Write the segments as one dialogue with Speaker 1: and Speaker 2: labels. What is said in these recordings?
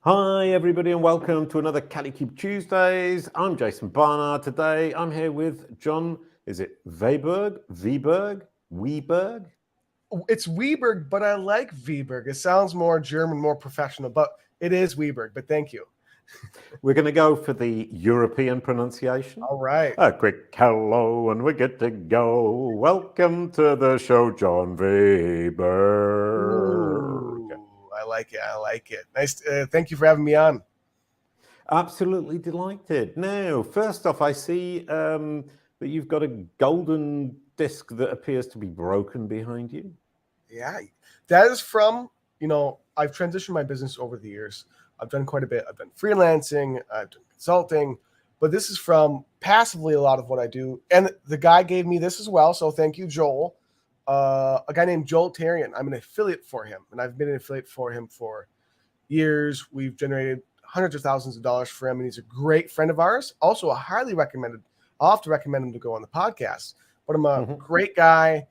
Speaker 1: Hi, everybody, and welcome to another Kalicube Tuesdays. I'm Jason Barnard. Today, I'm here with Jon, is it Weberg?
Speaker 2: It's Weberg, but I like Weberg. It sounds more German, more professional, but it is Weberg, but thank you.
Speaker 1: We're going to go for the European pronunciation.
Speaker 2: All right.
Speaker 1: A quick hello, and we're good to go. Welcome to the show, Jon Weberg.
Speaker 2: Ooh, I like it. I like it. Nice. Thank you for having me on.
Speaker 1: Absolutely delighted. Now, first off, I see that you've got a golden disc that appears to be broken behind you.
Speaker 2: Yeah, that is from, I've transitioned my business over the years. I've done quite a bit. I've done freelancing, I've done consulting, but this is from passively a lot of what I do. And the guy gave me this as well. So thank you, Joel. A guy named Joel Tarian. I'm an affiliate for him, and I've been an affiliate for him for years. We've generated hundreds of thousands of dollars for him, and he's a great friend of ours. Also, a highly recommended. I'll have to recommend him to go on the podcast. But I'm a great guy.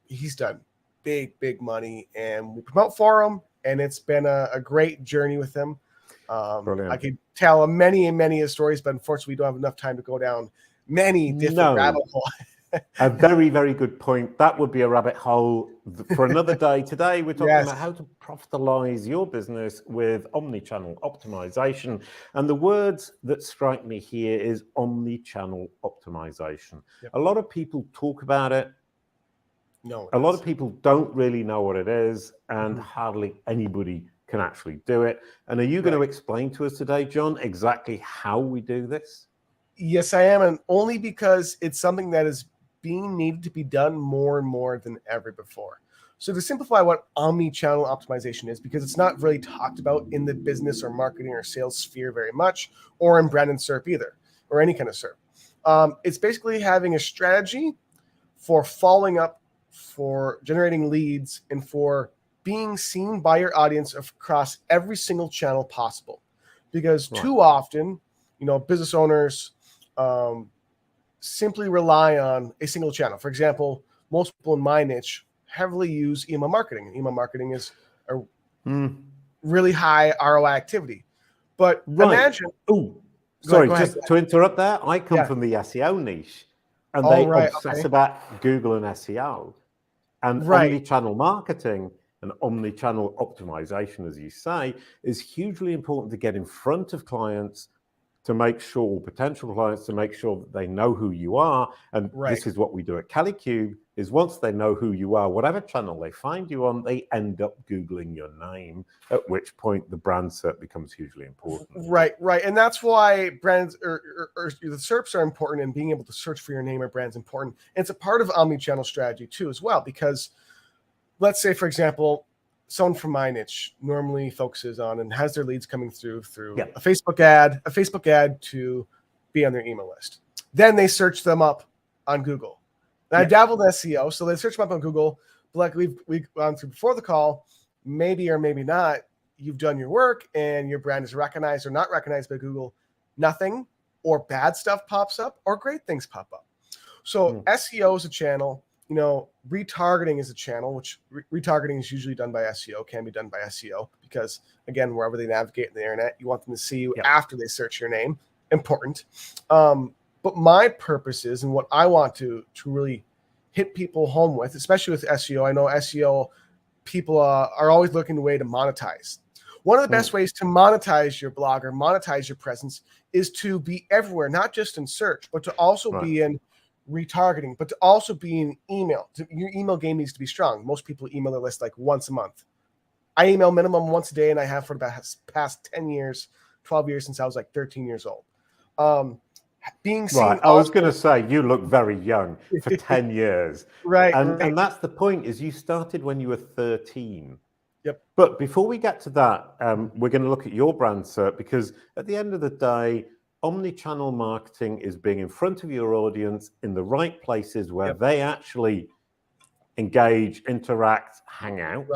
Speaker 2: He's done big money, and we promote for him, and it's been a great journey with him. I could tell many stories, but unfortunately, we don't have enough time to go down many different rabbit holes.
Speaker 1: A very good point. That would be a rabbit hole for another day. Today, we're talking about how to profitalize your business with omnichannel optimization. And the words that strike me here is omnichannel optimization. Yep. A lot of people talk about it. A lot of people don't really know what it is, and hardly anybody can actually do it. And are you going to explain to us today, Jon, exactly how we do this?
Speaker 2: Yes, I am. And only because it's something that is being needed to be done more and more than ever before. So to simplify what omni-channel optimization is, because it's not really talked about in the business or marketing or sales sphere very much, or in brand and SERP either, or any kind of SERP. It's basically having a strategy for following up, for generating leads, and for being seen by your audience across every single channel possible. Because too often, business owners simply rely on a single channel. For example, most people in my niche heavily use email marketing. Email marketing is a really high ROI activity. But imagine...
Speaker 1: Sorry, just to interrupt there, I come from the SEO niche, and they obsess about Google and SEO. And omnichannel marketing and omnichannel optimization, as you say, is hugely important to get in front of clients, to make sure, potential clients, to make sure that they know who you are. And this is what we do at Kalicube, is once they know who you are, whatever channel they find you on, they end up Googling your name, at which point the brand SERP becomes hugely important.
Speaker 2: Right. And that's why brands or the SERPs are important, and being able to search for your name or brand is important. And it's a part of omnichannel strategy too, as well, because let's say, for example, someone from my niche normally focuses on and has their leads coming through a Facebook ad to be on their email list. Then they search them up on Google. And I dabbled in SEO, so they search them up on Google. But like we've gone through before the call, maybe or maybe not, you've done your work and your brand is recognized or not recognized by Google. Nothing or bad stuff pops up, or great things pop up. So SEO is a channel. Retargeting is a channel, which retargeting is usually done by SEO, can be done by SEO, because again, wherever they navigate in the internet, you want them to see you after they search your name. Important. But my purpose is, and what I want to really hit people home with, especially with SEO, I know SEO people are always looking for a way to monetize. One of the best ways to monetize your blog or monetize your presence is to be everywhere, not just in search, but to also be in retargeting, but to also be in email. Your email game needs to be strong. Most people email their list like once a month. I email minimum once a day, and I have for the past 10 years, 12 years, since I was like 13 years old. Being seen.
Speaker 1: I was going to say, you look very young for 10 years. And that's the point, is you started when you were 13.
Speaker 2: Yep.
Speaker 1: But before we get to that, we're going to look at your brand SERP, because at the end of the day, omnichannel marketing is being in front of your audience in the right places where they actually engage, interact, hang out.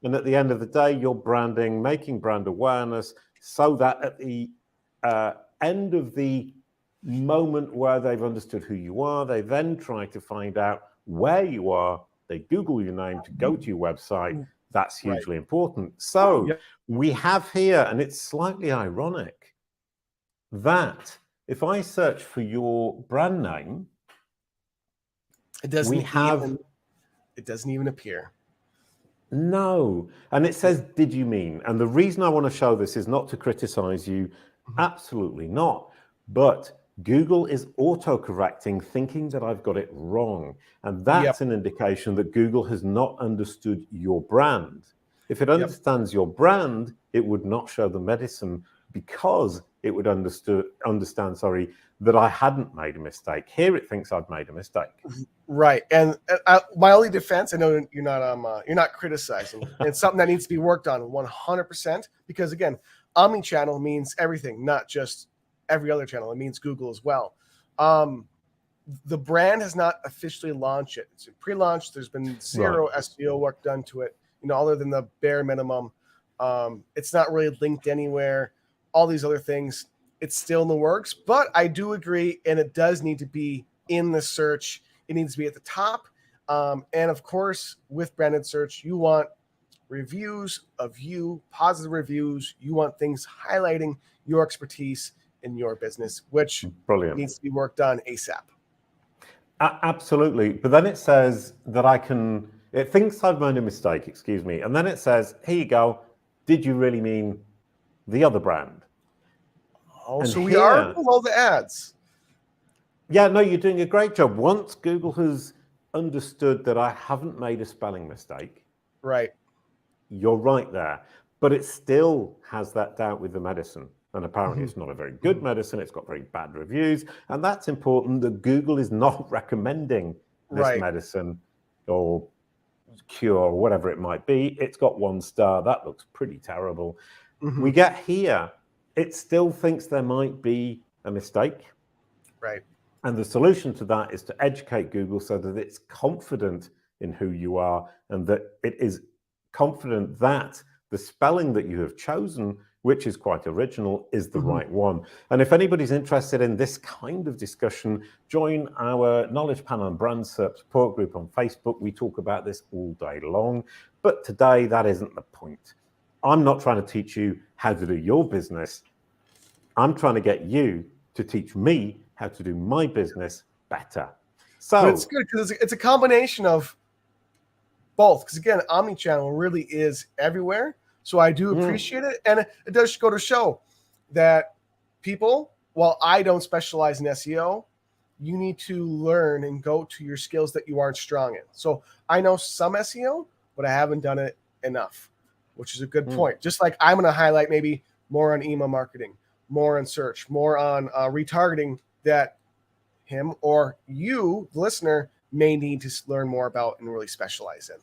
Speaker 1: And at the end of the day, you're branding, making brand awareness, so that at the end of the moment where they've understood who you are, they then try to find out where you are. They Google your name to go to your website. That's hugely important. So
Speaker 2: Yep.
Speaker 1: we have here, and it's slightly ironic, that if I search for your brand name,
Speaker 2: it doesn't even appear.
Speaker 1: No. And it says, did you mean? And the reason I want to show this is not to criticize you. Absolutely not. But Google is auto-correcting, thinking that I've got it wrong. And that's an indication that Google has not understood your brand. If it understands your brand, it would not show the medicine, because it would understand, that I hadn't made a mistake. Here it thinks I've made a mistake.
Speaker 2: Right. And my only defense, I know you're not criticizing. It's something that needs to be worked on 100%, because again, omnichannel means everything, not just every other channel. It means Google as well. The brand has not officially launched it. It's pre-launch. There's been zero SEO work done to it, other than the bare minimum. It's not really linked anywhere. All these other things, it's still in the works. But I do agree, and it does need to be in the search. It needs to be at the top. And of course, with branded search, you want reviews of you, positive reviews. You want things highlighting your expertise in your business, which needs to be worked on ASAP.
Speaker 1: Absolutely. But then it says that it thinks I've made a mistake, excuse me. And then it says, here you go. Did you really mean the other brand?
Speaker 2: Oh, so we are below the ads.
Speaker 1: Yeah, no, you're doing a great job. Once Google has understood that I haven't made a spelling mistake,
Speaker 2: right,
Speaker 1: you're right there. But it still has that doubt with the medicine. And apparently it's not a very good medicine. It's got very bad reviews. And that's important, that Google is not recommending this medicine or cure or whatever it might be. It's got 1 star. That looks pretty terrible. We get here, it still thinks there might be a mistake.
Speaker 2: Right.
Speaker 1: And the solution to that is to educate Google so that it's confident in who you are, and that it is confident that the spelling that you have chosen, which is quite original, is the right one. And if anybody's interested in this kind of discussion, join our Knowledge Panel and Brand SERP support group on Facebook. We talk about this all day long. But today, that isn't the point. I'm not trying to teach you how to do your business. I'm trying to get you to teach me how to do my business better. So
Speaker 2: it's good because it's a combination of both. Because again, omnichannel really is everywhere. So I do appreciate it. And it does go to show that people, while I don't specialize in SEO, you need to learn and go to your skills that you aren't strong in. So I know some SEO, but I haven't done it enough, which is a good point. Just like I'm going to highlight maybe more on email marketing, more on search, more on retargeting that him or you, the listener, may need to learn more about and really specialize in.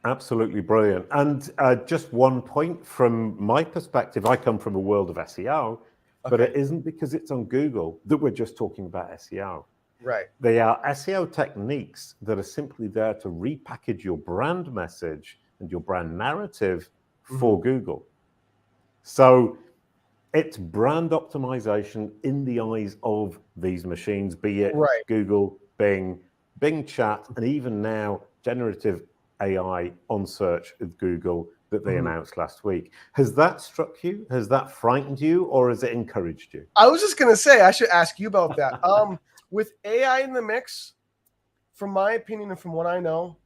Speaker 1: Absolutely brilliant. And just one point from my perspective, I come from a world of SEO, but it isn't because it's on Google that we're just talking about SEO.
Speaker 2: Right.
Speaker 1: They are SEO techniques that are simply there to repackage your brand message and your brand narrative for Google. So it's brand optimization in the eyes of these machines, be it Google, Bing Chat, and even now generative AI on search with Google that they announced last week. Has that struck you? Has that frightened you, or has it encouraged you?
Speaker 2: I was just going to say, I should ask you about that. With AI in the mix, from my opinion and from what I know,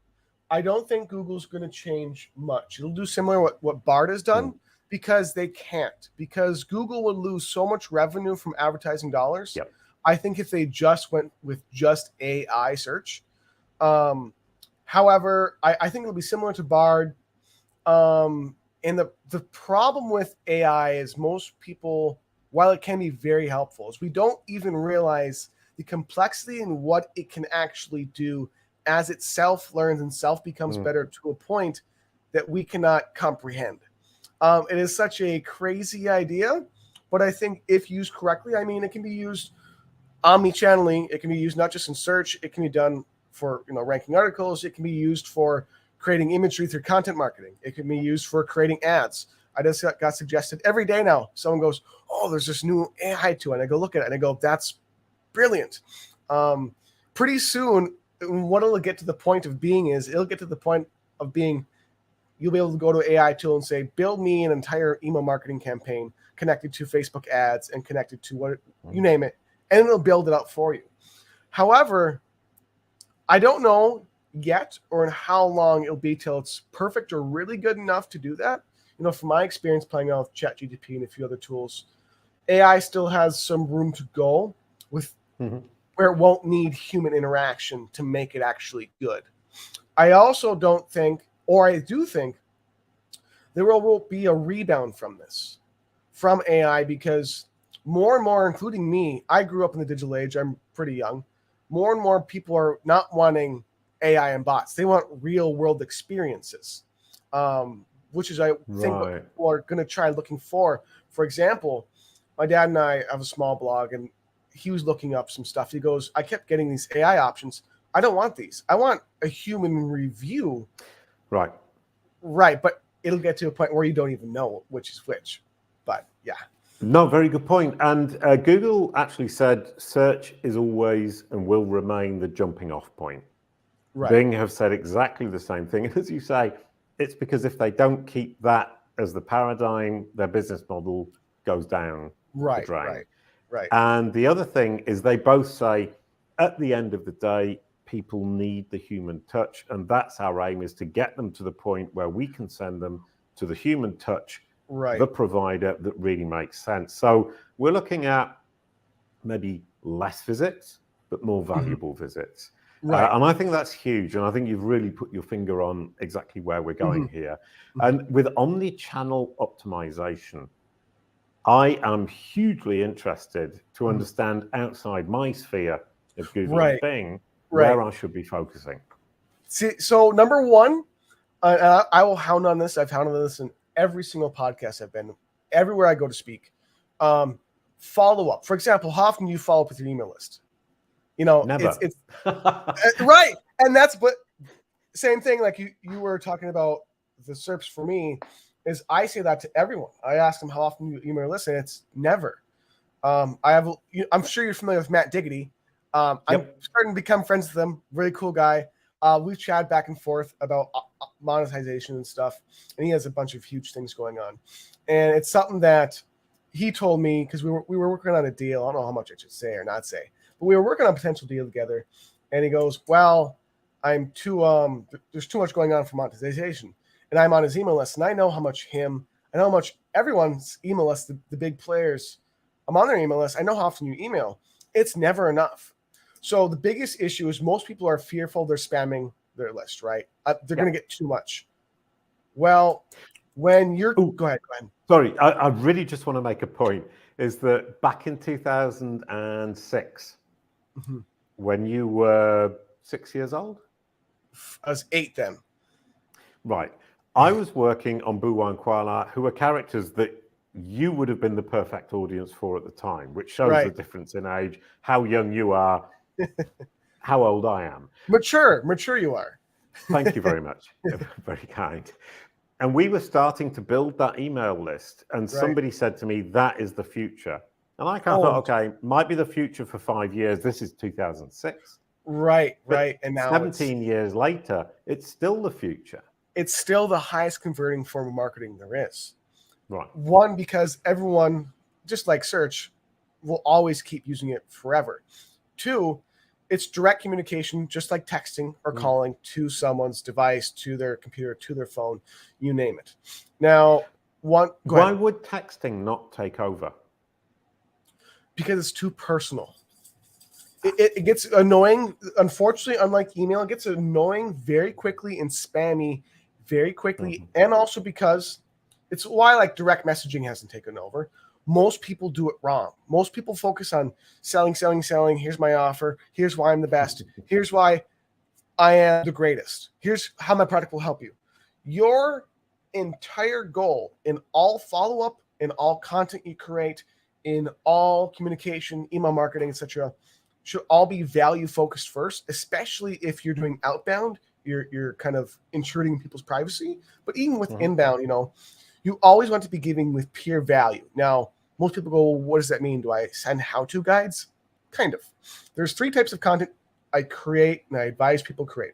Speaker 2: I don't think Google's going to change much. It'll do similar what Bard has done because they can't. Because Google would lose so much revenue from advertising dollars.
Speaker 1: Yep.
Speaker 2: I think if they just went with just AI search. However, I think it'll be similar to Bard. And the problem with AI is most people, while it can be very helpful, is we don't even realize the complexity and what it can actually do as it self-learns and self-becomes better to a point that we cannot comprehend. It is such a crazy idea, but I think if used correctly, I mean, it can be used omnichannelly. It can be used not just in search. It can be done for ranking articles. It can be used for creating imagery through content marketing. It can be used for creating ads. I just got suggested every day now. Someone goes, "Oh, there's this new AI tool," and I go look at it and I go, "That's brilliant." Pretty soon, what it'll get to the point of being is it'll get to the point of being you'll be able to go to an AI tool and say, build me an entire email marketing campaign connected to Facebook ads and connected to what you name it, and it'll build it out for you. However, I don't know yet or in how long it'll be till it's perfect or really good enough to do that. You know, from my experience playing around with ChatGPT and a few other tools, AI still has some room to go with where it won't need human interaction to make it actually good. I also don't think, or I do think, there will be a rebound from this, from AI, because more and more, including me, I grew up in the digital age. I'm pretty young. More and more people are not wanting AI and bots. They want real world experiences, which is, I think, what people are going to try looking for. For example, my dad and I have a small blog, and he was looking up some stuff. He goes, I kept getting these AI options. I don't want these. I want a human review.
Speaker 1: Right.
Speaker 2: But it'll get to a point where you don't even know which is which. But yeah.
Speaker 1: No, very good point. And Google actually said search is always and will remain the jumping off point. Right. Bing have said exactly the same thing. And as you say, it's because if they don't keep that as the paradigm, their business model goes down the drain. Right. And the other thing is they both say at the end of the day, people need the human touch. And that's our aim, is to get them to the point where we can send them to the human touch, the provider that really makes sense. So we're looking at maybe less visits, but more valuable visits. And I think that's huge. And I think you've really put your finger on exactly where we're going here. And with omni-channel optimization, I am hugely interested to understand outside my sphere of Google and Bing where I should be focusing.
Speaker 2: See, so number one, I will hound on this. I've hounded on this in every single podcast I've been, everywhere I go to speak. Follow up. For example, how often do you follow up with your email list? You know,
Speaker 1: never.
Speaker 2: It's right. And that's what, same thing like you were talking about the SERPs for me, is I say that to everyone. I ask them how often you email list, and it's never. I'm sure you're familiar with Matt Diggity. I'm starting to become friends with him. Really cool guy. We've chatted back and forth about monetization and stuff, and he has a bunch of huge things going on. And it's something that he told me, because we were working on a deal. I don't know how much I should say or not say, but we were working on a potential deal together. And he goes, well, there's too much going on for monetization. And I'm on his email list, and I know how much I know how much everyone's email list, the big players, I'm on their email list. I know how often you email. It's never enough. So the biggest issue is most people are fearful they're spamming their list, right? They're going to get too much. Well, when you're... Go ahead.
Speaker 1: Sorry, I really just want to make a point, is that back in 2006, when you were 6 years old?
Speaker 2: I was 8 then.
Speaker 1: Right. I was working on Buwa and Kuala, who are characters that you would have been the perfect audience for at the time, which shows the difference in age, how young you are, how old I am.
Speaker 2: Mature you are.
Speaker 1: Thank you very much. Very kind. And we were starting to build that email list, and somebody said to me, that is the future. And I kind of thought, okay, might be the future for 5 years. This is 2006.
Speaker 2: Right. And now
Speaker 1: 17 years later, it's still the future.
Speaker 2: It's still the highest converting form of marketing there is.
Speaker 1: Right.
Speaker 2: One, because everyone, just like search, will always keep using it forever. 2, it's direct communication, just like texting or calling to someone's device, to their computer, to their phone, you name it. Now, why
Speaker 1: would texting not take over?
Speaker 2: Because it's too personal. It gets annoying. Unfortunately, unlike email, it gets annoying very quickly and spammy very quickly. And also because it's why like direct messaging hasn't taken over. Most people do it wrong. Most people focus on selling. Here's my offer. Here's why I'm the best. Here's why I am the greatest. Here's how my product will help you. Your entire goal in all follow-up, in all content you create, in all communication, email marketing, etc., should all be value focused first, especially if you're doing outbound, you're kind of intruding people's privacy. But even with inbound, you always want to be giving with pure value. Now, most people go, well, what does that mean? Do I send how-to guides? Kind of. There's 3 types of content I create and I advise people create: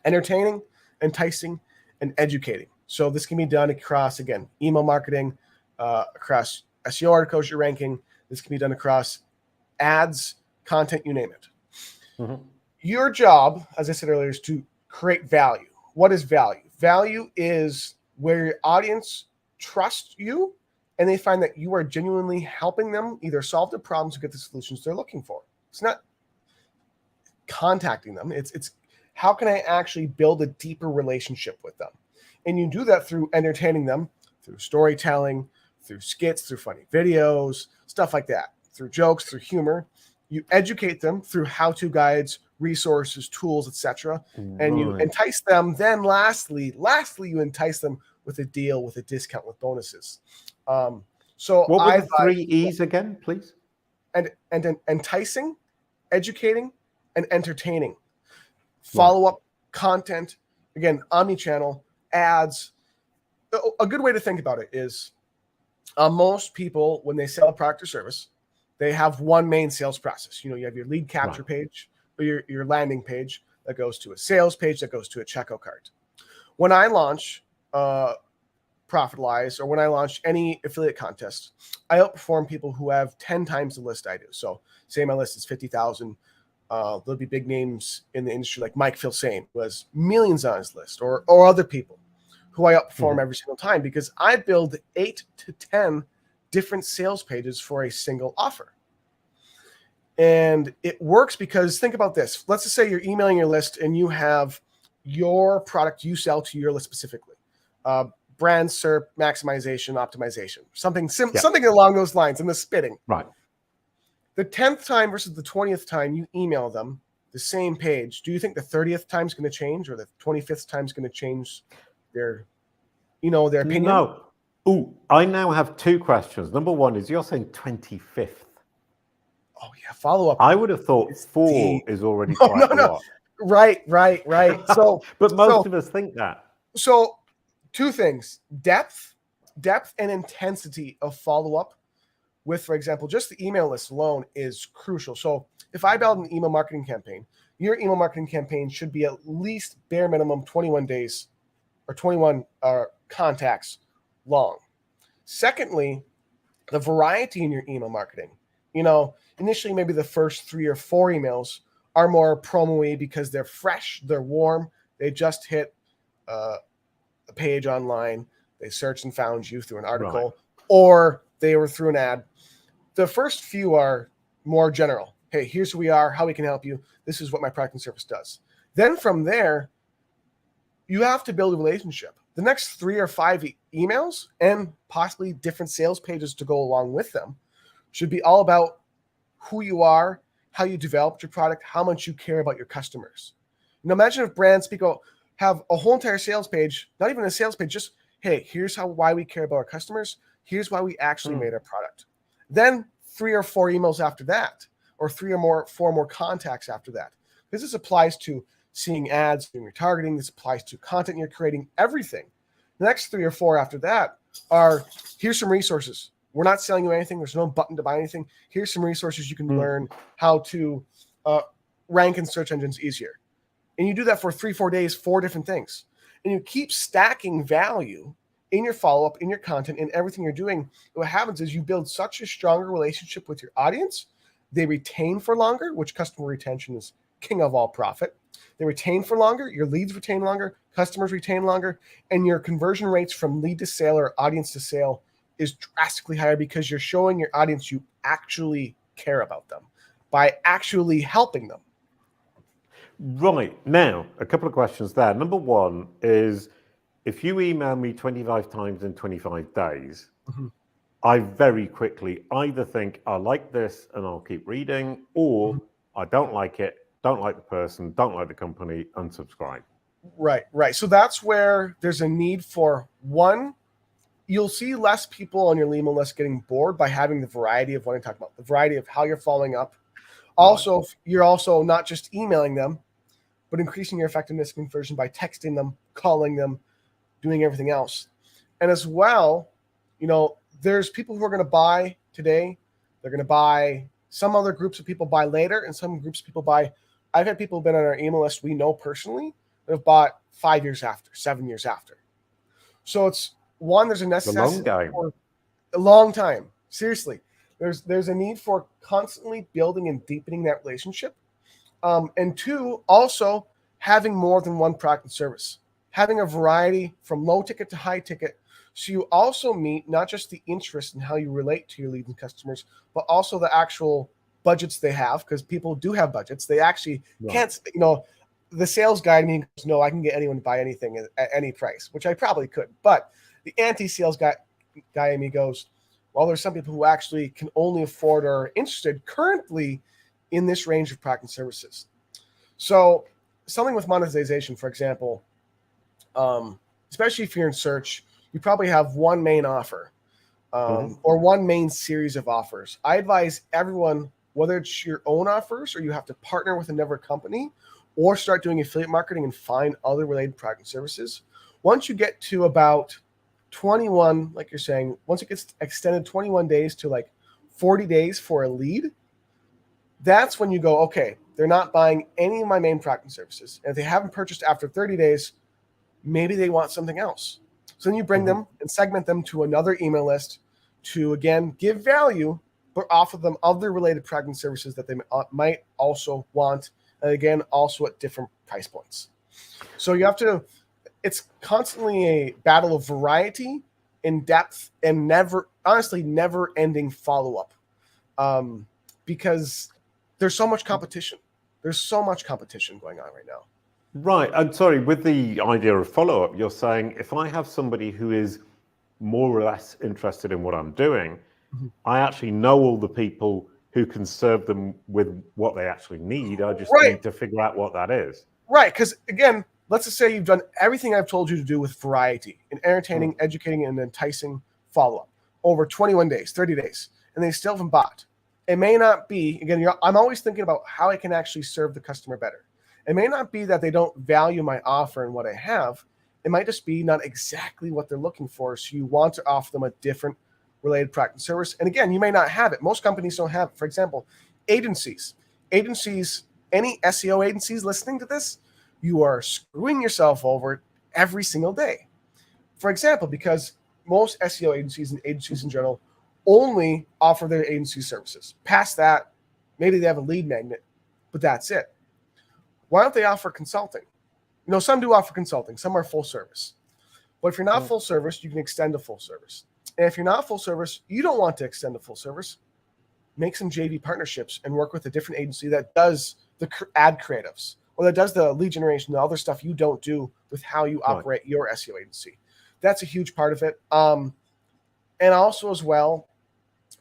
Speaker 2: entertaining, enticing, and educating. So this can be done across, again, email marketing, across SEO articles you're ranking. This can be done across ads, content, you name it. Mm-hmm. Your job, as I said earlier, is to create value. What is value? Value is where your audience trusts you and they find that you are genuinely helping them either solve their problems or get the solutions they're looking for. It's not contacting them. It's how can I actually build a deeper relationship with them? And you do that through entertaining them, through storytelling, through skits, through funny videos, stuff like that, through jokes, through humor. You educate them through how-to guides, resources, tools, etc. And you entice them. Then lastly, you entice them with a deal, with a discount, with bonuses. So
Speaker 1: what were the 3 E's again, please?
Speaker 2: And enticing, educating, and entertaining. Follow-up content, again, omnichannel, ads. A good way to think about it is most people, when they sell a product or service, they have one main sales process. You have your lead capture page or your landing page that goes to a sales page that goes to a checkout cart. When I launch Profitalize or when I launch any affiliate contest, I outperform people who have 10 times the list I do. So say my list is 50,000. There'll be big names in the industry like Mike Filsaime, who has millions on his list, or other people who I outperform every single time because I build 8 to 10 different sales pages for a single offer. And it works because think about this. Let's just say you're emailing your list and you have your product you sell to your list specifically. Brand SERP, maximization, optimization, something along those lines in the spitting.
Speaker 1: Right.
Speaker 2: The 10th time versus the 20th time you email them the same page, do you think the 30th time is going to change or the 25th time is going to change their opinion?
Speaker 1: No. Ooh, I now have 2 questions. Number 1 is you're saying 25th.
Speaker 2: Oh yeah, follow up.
Speaker 1: I would have thought 4 is already quite a lot.
Speaker 2: Right. So,
Speaker 1: but most of us think that.
Speaker 2: So 2 things: depth and intensity of follow up with, for example, just the email list alone is crucial. So if I build an email marketing campaign, your email marketing campaign should be at least bare minimum 21 days or 21 contacts long. Secondly, the variety in your email marketing. Initially maybe the first 3 or 4 emails are more promo-y because they're fresh, they're warm, they just hit a page online, they searched and found you through an article, or they were through an ad. The first few are more general. Hey, here's who we are, how we can help you. This is what my product and service does. Then from there, you have to build a relationship. The next 3 or 5 emails and possibly different sales pages to go along with them should be all about who you are, how you developed your product, how much you care about your customers. Imagine if brands have a whole entire sales page, not even a sales page, just, hey, here's why we care about our customers. Here's why we actually made our product. Then 3 or 4 emails after that, or 4 more contacts after that. Because this applies to seeing ads, doing retargeting. This applies to content you're creating, everything. The next 3 or 4 after that are, here's some resources. We're not selling you anything. There's no button to buy anything. Here's some resources you can learn how to rank in search engines easier. And you do that for 3-4 days, 4 different things. And you keep stacking value in your follow-up, in your content, in everything you're doing. What happens is you build such a stronger relationship with your audience. They retain for longer, which customer retention is king of all profit. They retain for longer. Your leads retain longer. Customers retain longer. And your conversion rates from lead to sale or audience to sale is drastically higher because you're showing your audience you actually care about them by actually helping them.
Speaker 1: Right. Now, a couple of questions there. Number 1 is, if you email me 25 times in 25 days, I very quickly either think I like this and I'll keep reading, or I don't like it, don't like the person, don't like the company, unsubscribe. Right.
Speaker 2: So that's where there's a need for one. You'll see less people on your email list getting bored by having the variety of what I'm talking about, the variety of how you're following up. Also, you're also not just emailing them, but increasing your effectiveness conversion by texting them, calling them, doing everything else. And as well, there's people who are going to buy today. They're going to buy, some other groups of people buy later, and some groups of people buy. I've had people who've been on our email list we know personally that have bought 5 years after, 7 years after. So it's one, there's a necessity
Speaker 1: for
Speaker 2: a long time. Seriously, there's a need for constantly building and deepening that relationship. And two, also having more than one product and service, having a variety from low ticket to high ticket. So you also meet not just the interest in how you relate to your leads and customers, but also the actual budgets they have, because people do have budgets. They actually can't, the sales guy to me goes, no, I can get anyone to buy anything at any price, which I probably could. But the anti-sales guy in me goes, well, there's some people who actually can only afford or are interested currently in this range of product and services. So something with monetization, for example, especially if you're in search, you probably have one main offer or one main series of offers. I advise everyone, whether it's your own offers or you have to partner with another company or start doing affiliate marketing and find other related product and services. Once you get to about 21, like you're saying, once it gets extended 21 days to like 40 days for a lead, that's when you go, okay, they're not buying any of my main product and services. And if they haven't purchased after 30 days, maybe they want something else. So then you bring them and segment them to another email list to, again, give value, but offer them other related product and services that they might also want. And again, also at different price points. So you have to, it's constantly a battle of variety, in depth, and never ending follow-up. Because there's so much competition. There's so much competition going on right now.
Speaker 1: Right. I'm sorry, with the idea of follow-up, you're saying if I have somebody who is more or less interested in what I'm doing, I actually know all the people who can serve them with what they actually need. I just need to figure out what that is.
Speaker 2: Right. Because again, let's just say you've done everything I've told you to do with variety and entertaining, educating, and enticing follow-up over 21 days, 30 days, and they still haven't bought. It may not be, again, I'm always thinking about how I can actually serve the customer better. It may not be that they don't value my offer and what I have. It might just be not exactly what they're looking for. So you want to offer them a different related product and service. And again, you may not have it. Most companies don't have it. For example, agencies, any SEO agencies listening to this, you are screwing yourself over every single day. For example, because most SEO agencies and agencies in general only offer their agency services. Past that, maybe they have a lead magnet, but that's it. Why don't they offer consulting? Some do offer consulting. Some are full service. But if you're not full service, you can extend to full service. And if you're not full service, you don't want to extend to full service, make some JV partnerships and work with a different agency that does the ad creatives or that does the lead generation, the other stuff you don't do with how you operate your SEO agency. That's a huge part of it. And also as well,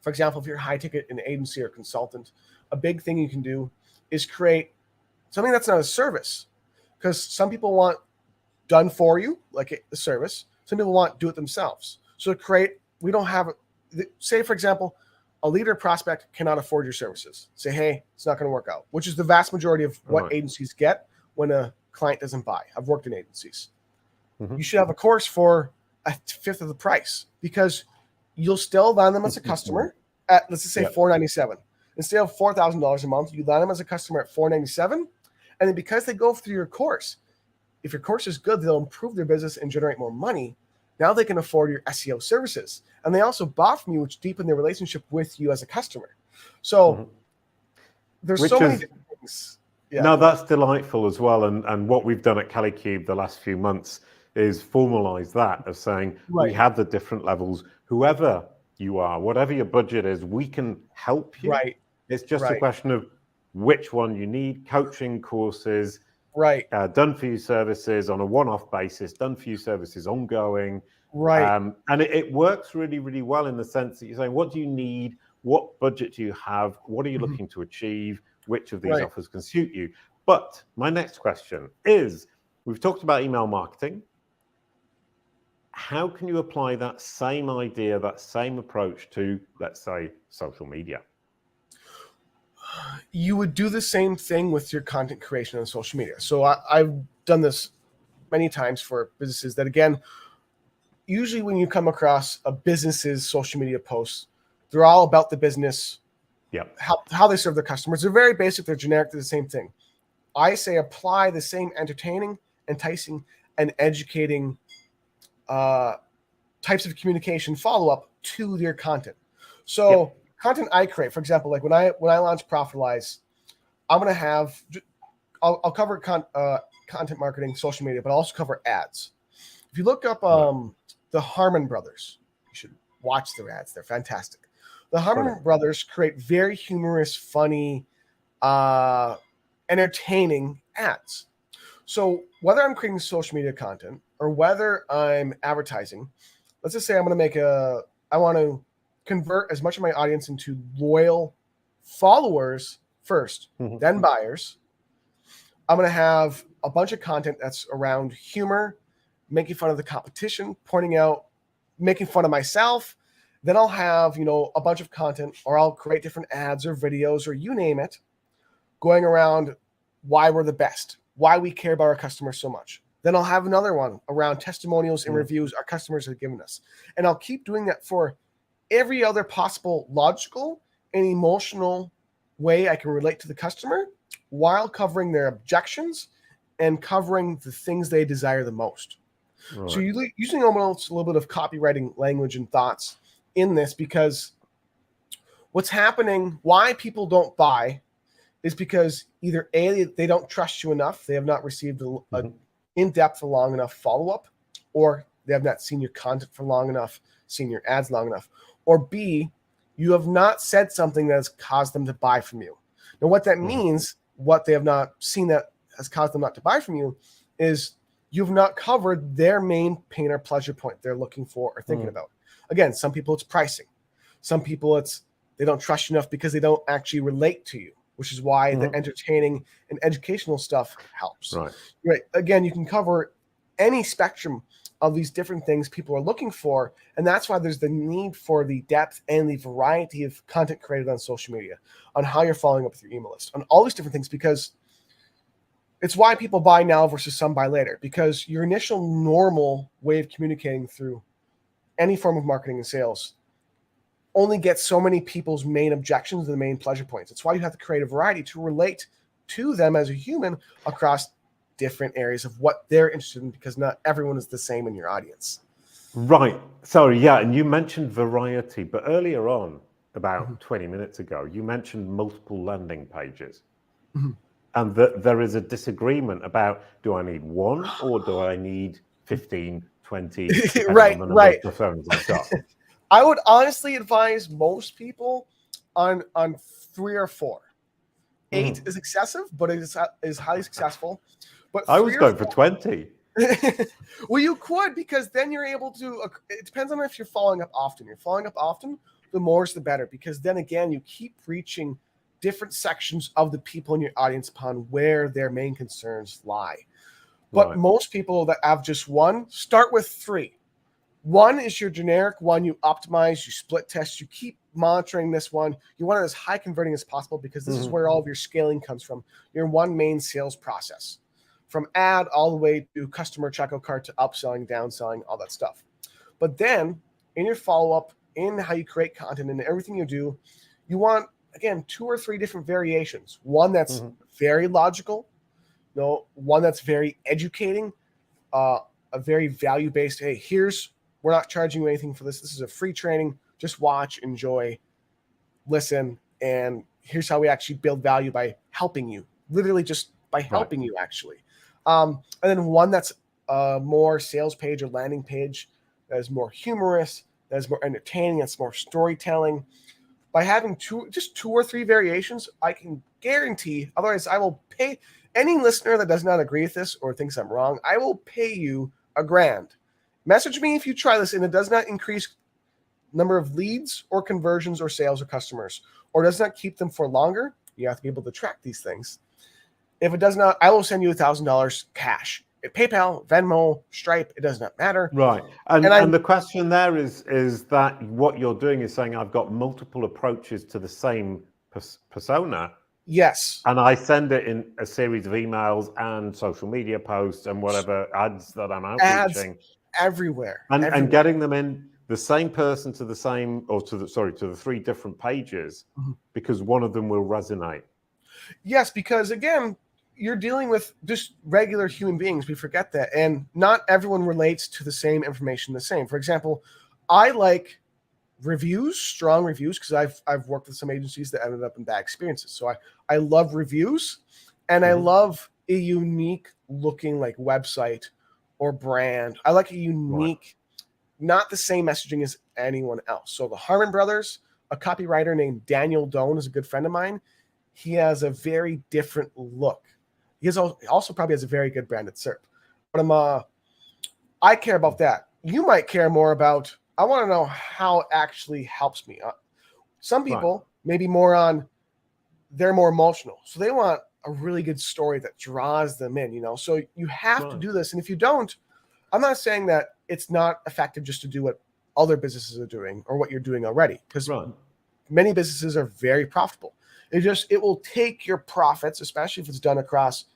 Speaker 2: for example, if you're high ticket in agency or consultant, a big thing you can do is create something that's not a service, because some people want done for you, like a service. Some people want do it themselves. So say, for example, a leader prospect cannot afford your services. Say, hey, it's not going to work out, which is the vast majority of what agencies get when a client doesn't buy. I've worked in agencies. You should have a course for a fifth of the price, because you'll still land them as a customer at, let's just say, $497. Instead of $4,000 a month, you land them as a customer at $497. And then because they go through your course, if your course is good, they'll improve their business and generate more money. Now they can afford your SEO services. And they also bought from you, which deepen their relationship with you as a customer. So there's so many different things. Yeah.
Speaker 1: No, that's delightful as well. And what we've done at Kalicube the last few months is formalize that of saying we have the different levels. Whoever you are, whatever your budget is, we can help you.
Speaker 2: Right.
Speaker 1: It's just a question of which one you need. Coaching courses, done for you services on a one-off basis, done for you services ongoing. And it works really, really well in the sense that you're saying, what do you need? What budget do you have? What are you looking to achieve? Which of these offers can suit you? But my next question is, we've talked about email marketing. How can you apply that same idea, that same approach to, let's say, social media?
Speaker 2: You would do the same thing with your content creation on social media. So I've done this many times for businesses that, again, usually when you come across a business's social media posts, they're all about the business, how they serve their customers. They're very basic. They're generic. They're the same thing. I say apply the same entertaining, enticing, and educating types of communication follow-up to their content. So content I create, for example, like when I launch Profitalize, I'm going to have, I'll cover content marketing, social media, but I'll also cover ads. If you look up the Harmon brothers, you should watch their ads. They're fantastic. The Harmon brothers create very humorous, funny, entertaining ads. So whether I'm creating social media content or whether I'm advertising, let's just say I want to convert as much of my audience into loyal followers first, then buyers. I'm going to have a bunch of content that's around humor, making fun of the competition, pointing out, making fun of myself. Then I'll have, a bunch of content, or I'll create different ads or videos or you name it, going around why we're the best, why we care about our customers so much. Then I'll have another one around testimonials and reviews our customers have given us. And I'll keep doing that for every other possible logical and emotional way I can relate to the customer while covering their objections and covering the things they desire the most. Right. So you're using almost a little bit of copywriting language and thoughts in this, because what's happening, why people don't buy, is because either A, they don't trust you enough, they have not received a in-depth or long enough follow-up, or they have not seen your content for long enough, seen your ads long enough, or B, you have not said something that has caused them to buy from you. Now, what that means, what they have not seen that has caused them not to buy from you, is you've not covered their main pain or pleasure point they're looking for or thinking about. Again, some people it's pricing. Some people it's they don't trust you enough because they don't actually relate to you, which is why the entertaining and educational stuff helps. Right. Again, you can cover any spectrum of these different things people are looking for, and that's why there's the need for the depth and the variety of content created on social media, on how you're following up with your email list, on all these different things, because it's why people buy now versus some buy later, because your initial normal way of communicating through any form of marketing and sales only gets so many people's main objections and the main pleasure points. It's why you have to create a variety to relate to them as a human across different areas of what they're interested in, because not everyone is the same in your audience.
Speaker 1: Right. Sorry. Yeah. And you mentioned variety, but earlier on, about 20 minutes ago, you mentioned multiple landing pages. And that there is a disagreement about, do I need one or do I need 15, 20,
Speaker 2: right.
Speaker 1: The phones and stuff.
Speaker 2: I would honestly advise most people on 3 or 4. 8 is excessive, but it is highly successful. But
Speaker 1: I was going for 20.
Speaker 2: Well, you could, because then you're able to. It depends on if you're following up often. You're following up often, the more is the better, because then again, you keep reaching different sections of the people in your audience upon where their main concerns lie. But most people that have just one, start with 3. 1 is your generic one. You optimize, you split test, you keep monitoring this one. You want it as high converting as possible, because this is where all of your scaling comes from. Your one main sales process, from ad all the way to customer checkout cart to upselling, downselling, all that stuff. But then in your follow-up, in how you create content and everything you do, you want, again, 2 or 3 different variations. One that's very logical, one that's very educating, a very value-based, hey, we're not charging you anything for this. This is a free training. Just watch, enjoy, listen, and here's how we actually build value by helping you. Literally just by helping you, actually. And then one that's more sales page or landing page that is more humorous, that is more entertaining, that's more storytelling. By having 2 or 3 variations, I can guarantee, otherwise I will pay any listener that does not agree with this or thinks I'm wrong, I will pay you $1,000. Message me if you try this and it does not increase number of leads or conversions or sales or customers, or does not keep them for longer. You have to be able to track these things. If it does not, I will send you $1,000 cash. PayPal, Venmo, Stripe, it does not matter.
Speaker 1: Right. And the question there is that what you're doing is saying I've got multiple approaches to the same persona.
Speaker 2: Yes.
Speaker 1: And I send it in a series of emails and social media posts and whatever ads that I'm outreaching.
Speaker 2: Everywhere.
Speaker 1: And getting them in the same person to the same, or to the 3 different pages, because one of them will resonate.
Speaker 2: Yes, because again, you're dealing with just regular human beings. We forget that. And not everyone relates to the same information the same. For example, I like reviews, strong reviews, because I've worked with some agencies that ended up in bad experiences. So I love reviews, and I love a unique looking like website or brand. I like a unique, not the same messaging as anyone else. So the Harmon brothers, a copywriter named Daniel Doan is a good friend of mine. He has a very different look. He also probably has a very good branded SERP. But I care about that. You might care more about, I want to know how it actually helps me. Some people maybe more on, they're more emotional. So they want a really good story that draws them in, you know? So you have to do this. And if you don't, I'm not saying that it's not effective just to do what other businesses are doing or what you're doing already, because many businesses are very profitable. It will take your profits, especially if it's done across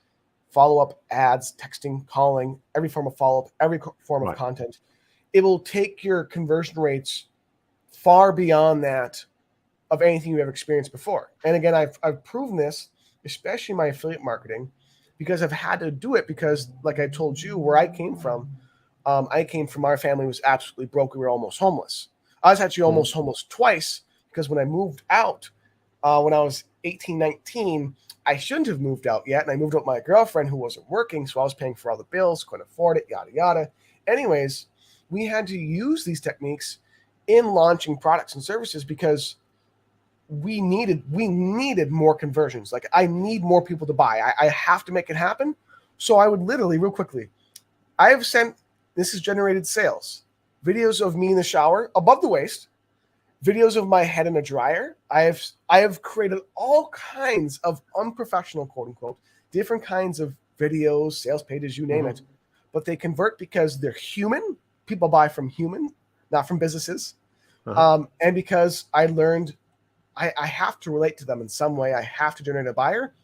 Speaker 2: follow-up ads, texting, calling, every form of follow-up, every form of content. It will take your conversion rates far beyond that of anything you've ever experienced before. And again, I've proven this, especially in my affiliate marketing, because I've had to do it because, like I told you, where I came from, our family was absolutely broke. We were almost homeless. I was actually almost homeless twice, because when I moved out, when I was 18, 19, I shouldn't have moved out yet. And I moved out with my girlfriend who wasn't working. So I was paying for all the bills, couldn't afford it, yada, yada. Anyways, we had to use these techniques in launching products and services because we needed more conversions. Like, I need more people to buy. I have to make it happen. So I would literally, real quickly, this has generated sales, videos of me in the shower above the waist, videos of my head in a dryer. I have created all kinds of unprofessional, quote unquote, different kinds of videos, sales pages, you name it, but they convert because they're human. People buy from human, not from businesses. And because I learned I have to relate to them in some way. I have to generate a buyer.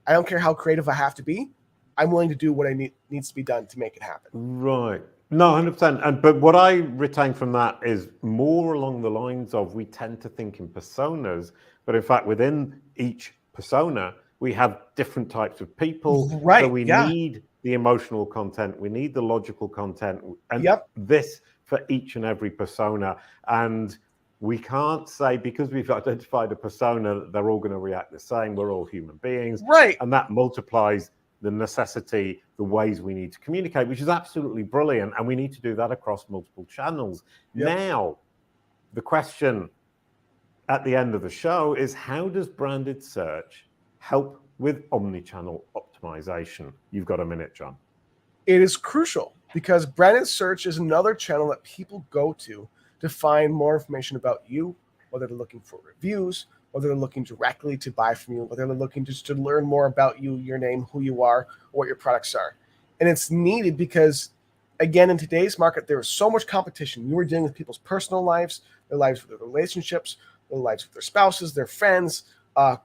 Speaker 2: I don't care how creative I have to be. I'm willing to do what needs to be done to make it happen.
Speaker 1: Right. No, 100%. But what I retain from that is more along the lines of, we tend to think in personas, but in fact, within each persona, we have different types of people. So we need the emotional content. We need the logical content. And this for each and every persona. And we can't say, because we've identified a persona, that they're all going to react the same. We're all human beings.
Speaker 2: Right.
Speaker 1: And that multiplies the necessity, the ways we need to communicate, which is absolutely brilliant. And we need to do that across multiple channels. Now, the question at the end of the show is, how does branded search help with omnichannel optimization? You've got a minute, John.
Speaker 2: It is crucial, because branded search is another channel that people go to find more information about you, whether they're looking for reviews, whether they're looking directly to buy from you, whether they're looking just to learn more about you, your name, who you are, what your products are. And it's needed because, again, in today's market, there is so much competition. You are dealing with people's personal lives, their lives with their relationships, their lives with their spouses, their friends,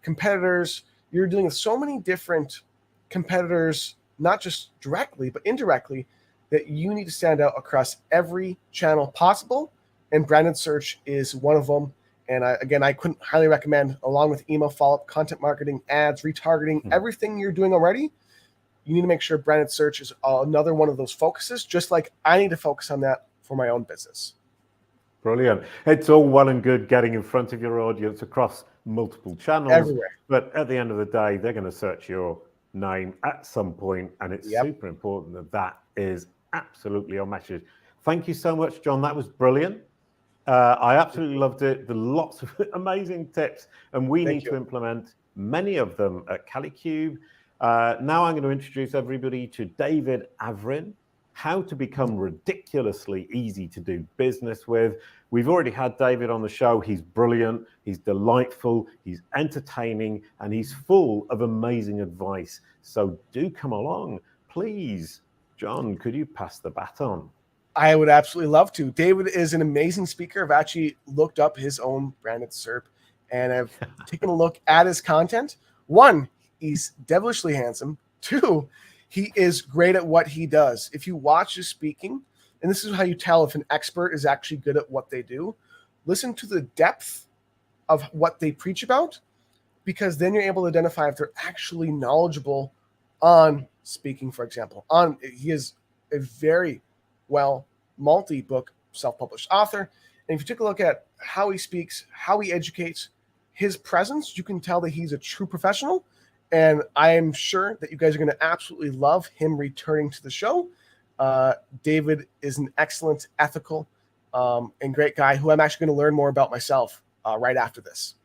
Speaker 2: competitors. You're dealing with so many different competitors, not just directly, but indirectly, that you need to stand out across every channel possible. And branded search is one of them. And I couldn't highly recommend, along with email follow-up, content marketing, ads, retargeting, everything you're doing already. You need to make sure branded search is another one of those focuses, just like I need to focus on that for my own business.
Speaker 1: Brilliant. It's all well and good getting in front of your audience across multiple channels.
Speaker 2: Everywhere.
Speaker 1: But at the end of the day, they're going to search your name at some point, and it's super important that is absolutely our message. Thank you so much, John. That was brilliant. I absolutely loved it. There are lots of amazing tips, and we need to implement many of them at Kalicube. Now I'm going to introduce everybody to David Avrin, how to become ridiculously easy to do business with. We've already had David on the show. He's brilliant, he's delightful, he's entertaining, and he's full of amazing advice. So do come along. Please, John, could you pass the baton?
Speaker 2: I would absolutely love to. David is an amazing speaker. I've actually looked up his own branded SERP, and I've taken a look at his content. One, he's devilishly handsome. Two, he is great at what he does. If you watch his speaking, and this is how you tell if an expert is actually good at what they do, listen to the depth of what they preach about, because then you're able to identify if they're actually knowledgeable on speaking, for example. He is a very well multi-book self-published author. And if you take a look at how he speaks, how he educates, his presence, you can tell that he's a true professional. And I am sure that you guys are going to absolutely love him returning to the show. David is an excellent, ethical, and great guy who I'm actually going to learn more about myself right after this.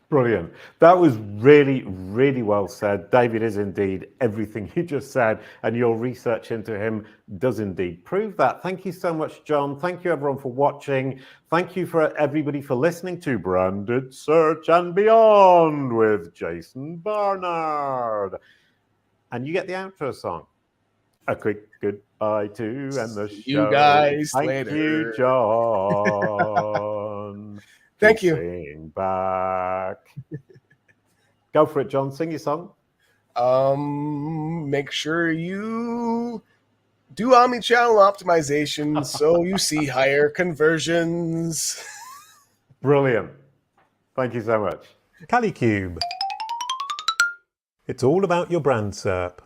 Speaker 1: Brilliant. That was really, really well said. David is indeed everything you just said, and your research into him does indeed prove that. Thank you so much, Jon. Thank you, everyone, for watching. Thank you for everybody for listening to Branded Search and Beyond with Jason Barnard. And you get the outro song. A quick goodbye to end the show.
Speaker 2: You guys
Speaker 1: Thank
Speaker 2: later.
Speaker 1: you, Jon.
Speaker 2: Thank you.
Speaker 1: Sing back. Go for it, Jon. Sing your song.
Speaker 2: Make sure you do omnichannel optimization so you see higher conversions.
Speaker 1: Brilliant. Thank you so much.
Speaker 3: Kalicube. It's all about your brand SERP.